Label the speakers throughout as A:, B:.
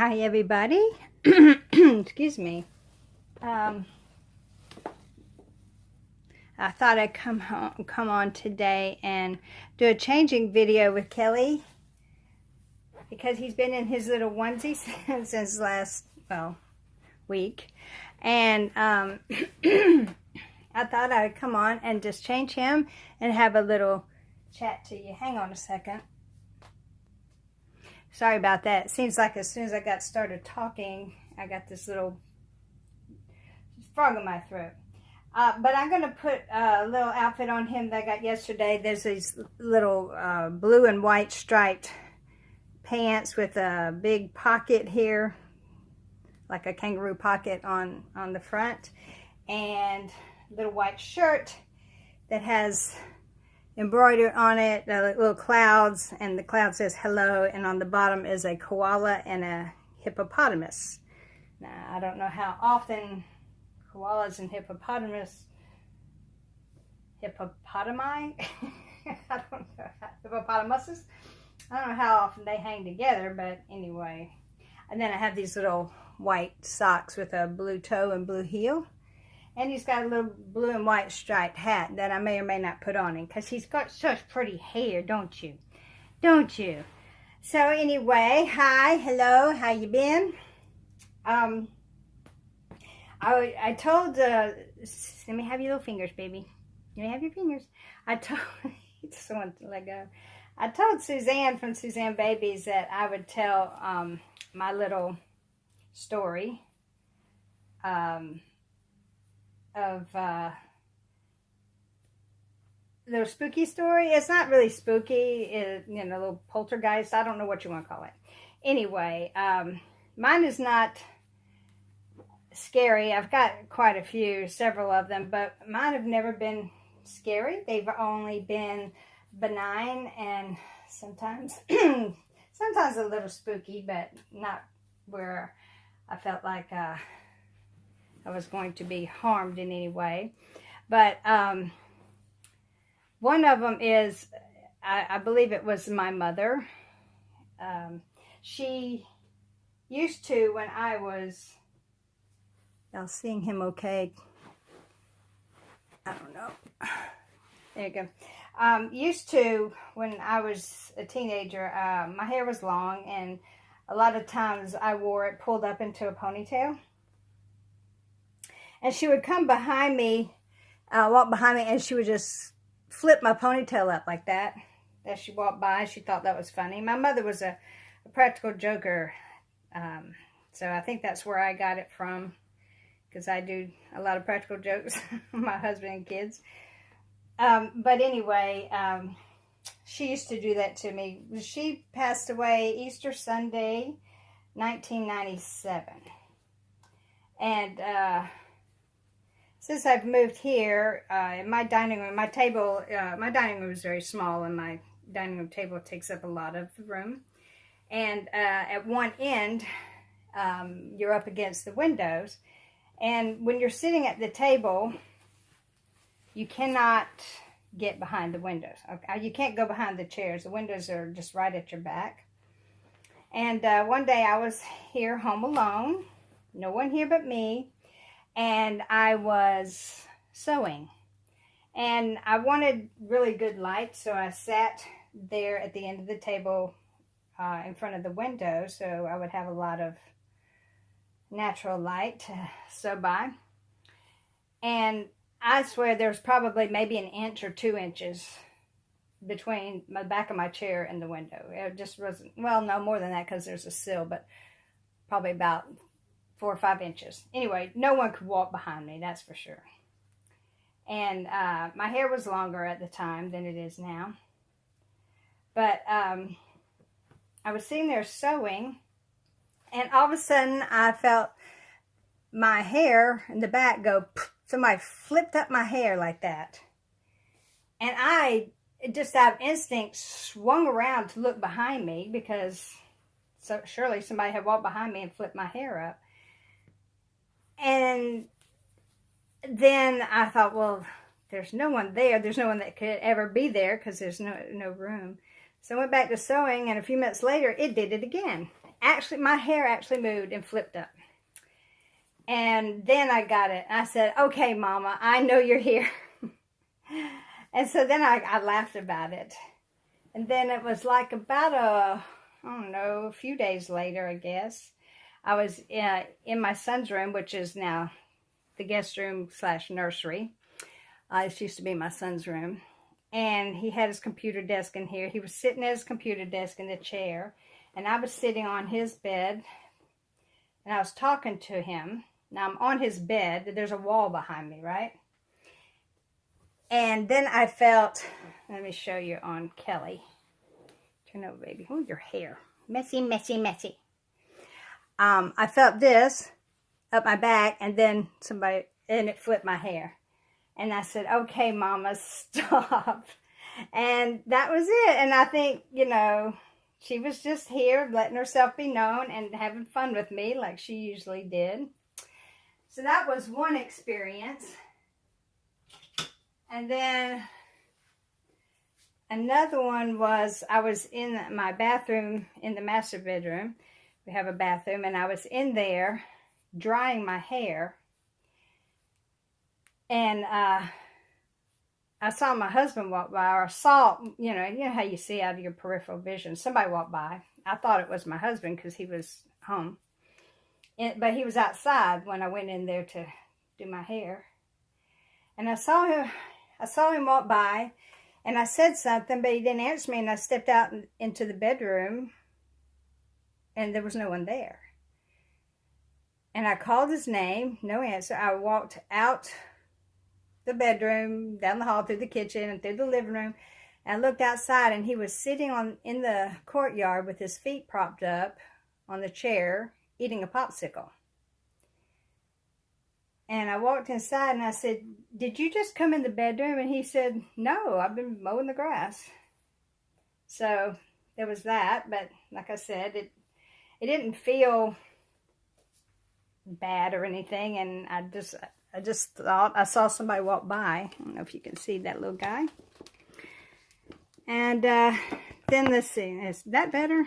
A: Hi everybody. Excuse me. I thought I'd come on today and do a changing video with Kelly because he's been in his little onesie since last week, and I thought I'd come on and just change him and have a little chat to you. Hang on a second. Sorry about that. It seems like as soon as I got started talking, I got this little frog in my throat. But I'm going to put a little outfit on him that I got yesterday. There's these little blue and white striped pants with a big pocket here, like a kangaroo pocket on the front, and a little white shirt that has embroidered on it, little clouds, and the cloud says hello, and on the bottom is a koala and a hippopotamus. Now, I don't know how often koalas and hippopotami, I don't know, hippopotamuses, I don't know how often they hang together, but anyway. And then I have these little white socks with a blue toe and blue heel. And he's got a little blue and white striped hat that I may or may not put on him because he's got such pretty hair, don't you? Don't you? So anyway, hi, hello, how you been? I told, let me have your little fingers, baby. Let me have your fingers. I told, he just wanted to let go. I told Suzanne from Suzanne Babies that I would tell my little story of little spooky story. It's not really spooky, you know, a little poltergeist. I don't know what you want to call it. Anyway, mine is not scary. I've got quite a few, several of them, but mine have never been scary. They've only been benign and sometimes sometimes a little spooky, but not where I felt like I was going to be harmed in any way. But one of them is, I believe it was my mother. She used to, when I was, y'all seeing him okay? I don't know. There you go. Used to, when I was a teenager, my hair was long, and a lot of times I wore it pulled up into a ponytail. And she would come behind me, walk behind me, and she would just flip my ponytail up like that as she walked by. She thought that was funny. My mother was a practical joker, so I think that's where I got it from, because I do a lot of practical jokes with my husband and kids. But anyway, she used to do that to me. She passed away Easter Sunday, 1997. And since I've moved here, in my dining room, my dining room is very small, and my dining room table takes up a lot of the room. And at one end, you're up against the windows. And when you're sitting at the table, you cannot get behind the windows. Okay? You can't go behind the chairs. The windows are just right at your back. And one day I was here home alone. No one here but me. And I was sewing. And I wanted really good light, so I sat there at the end of the table in front of the window, so I would have a lot of natural light to sew by. And I swear there's probably maybe an inch or 2 inches between the back of my chair and the window. It just wasn't, well, no, more than that because there's a sill, but probably about 4 or 5 inches. Anyway, no one could walk behind me, that's for sure. And my hair was longer at the time than it is now. But I was sitting there sewing, and all of a sudden I felt my hair in the back go, somebody flipped up my hair like that. And I, just out of instinct, swung around to look behind me because surely somebody had walked behind me and flipped my hair up. And then I thought, well, there's no one there. There's no one that could ever be there because there's no room. So I went back to sewing, and a few minutes later, it did it again. actually, my hair actually moved and flipped up. And then I got it. I said, okay, Mama, I know you're here. And so then I laughed about it. And then it was like about I don't know, a few days later, I guess. I was in my son's room, which is now the guest room / nursery. This used to be my son's room. And he had his computer desk in here. He was sitting at his computer desk in the chair. And I was sitting on his bed. And I was talking to him. Now I'm on his bed. There's a wall behind me, right? And then I felt, let me show you on Kelly. Turn over, baby. Oh, your hair. Messy, messy, messy. I felt this up my back, and then it flipped my hair. And I said, okay, Mama, stop. And that was it. And I think, you know, she was just here letting herself be known and having fun with me like she usually did. So that was one experience. And then another one was I was in my bathroom in the master bedroom. We have a bathroom, and I was in there drying my hair. And I saw my husband walk by, or I saw, you know how you see out of your peripheral vision. Somebody walked by. I thought it was my husband because he was home. But he was outside when I went in there to do my hair. And I saw him walk by, and I said something, but he didn't answer me, and I stepped out into the bedroom, and there was no one there. And I called his name, no answer. I walked out the bedroom, down the hall, through the kitchen, and through the living room, and I looked outside, and he was sitting in the courtyard with his feet propped up on the chair, eating a popsicle. And I walked inside, and I said, did you just come in the bedroom? And he said, no, I've been mowing the grass. So there was that, but like I said, it didn't feel bad or anything, and I just thought I saw somebody walk by. I don't know if you can see that little guy. And then let's see, is that better?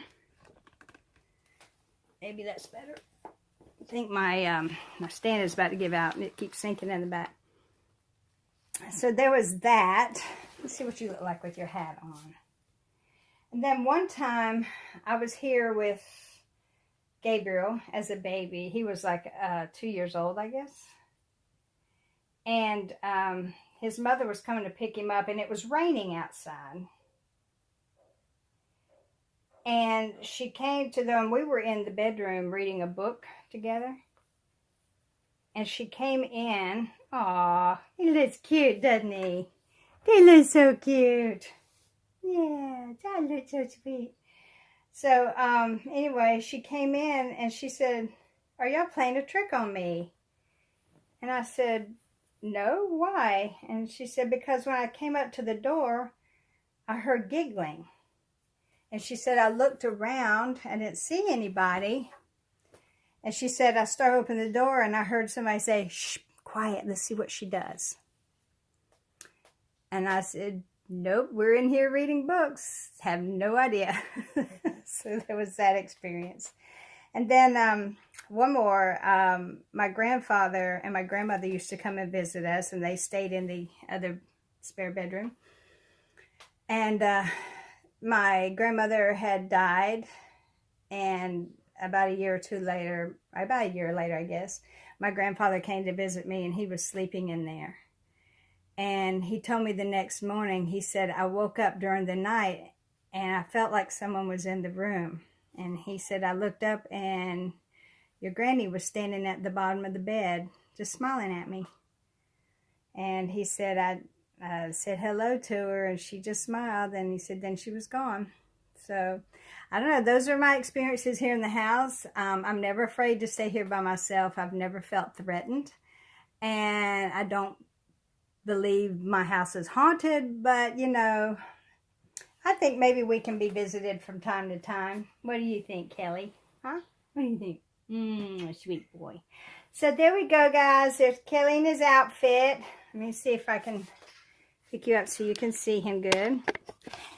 A: Maybe that's better. I think my stand is about to give out, and it keeps sinking in the back. So there was that. Let's see what you look like with your hat on. And then one time I was here with Gabriel as a baby. He was like 2 years old, I guess. And his mother was coming to pick him up, and it was raining outside. And she came to them. We were in the bedroom reading a book together. And she came in. Aw, he looks cute, doesn't he? They look so cute. Yeah, that looks so sweet. So, anyway, she came in and she said, are y'all playing a trick on me? And I said, no, why? And she said, because when I came up to the door, I heard giggling. And she said, I looked around, I didn't see anybody. And she said, I started opening the door, and I heard somebody say, shh, quiet, let's see what she does. And I said, nope, we're in here reading books. Have no idea. So there was that experience. And then one more, my grandfather and my grandmother used to come and visit us, and they stayed in the other spare bedroom. And my grandmother had died, and about a year later, I guess, my grandfather came to visit me, and he was sleeping in there. And he told me the next morning, he said, I woke up during the night, and I felt like someone was in the room. And he said, I looked up, and your granny was standing at the bottom of the bed, just smiling at me. And he said, I said hello to her, and she just smiled, and he said, then she was gone. So, I don't know, those are my experiences here in the house. I'm never afraid to stay here by myself. I've never felt threatened, and I don't believe my house is haunted, but, you know, I think maybe we can be visited from time to time. What do you think, Kelly? Huh? What do you think? Sweet boy. So there we go, guys. There's Kelly in his outfit. Let me see if I can pick you up so you can see him good.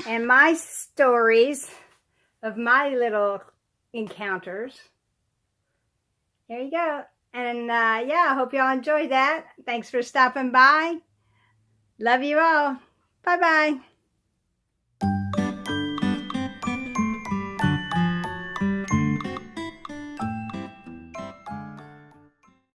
A: And my stories of my little, encounters. There you go. And yeah, I hope y'all enjoyed that. Thanks for stopping by. Love you all. Bye-bye.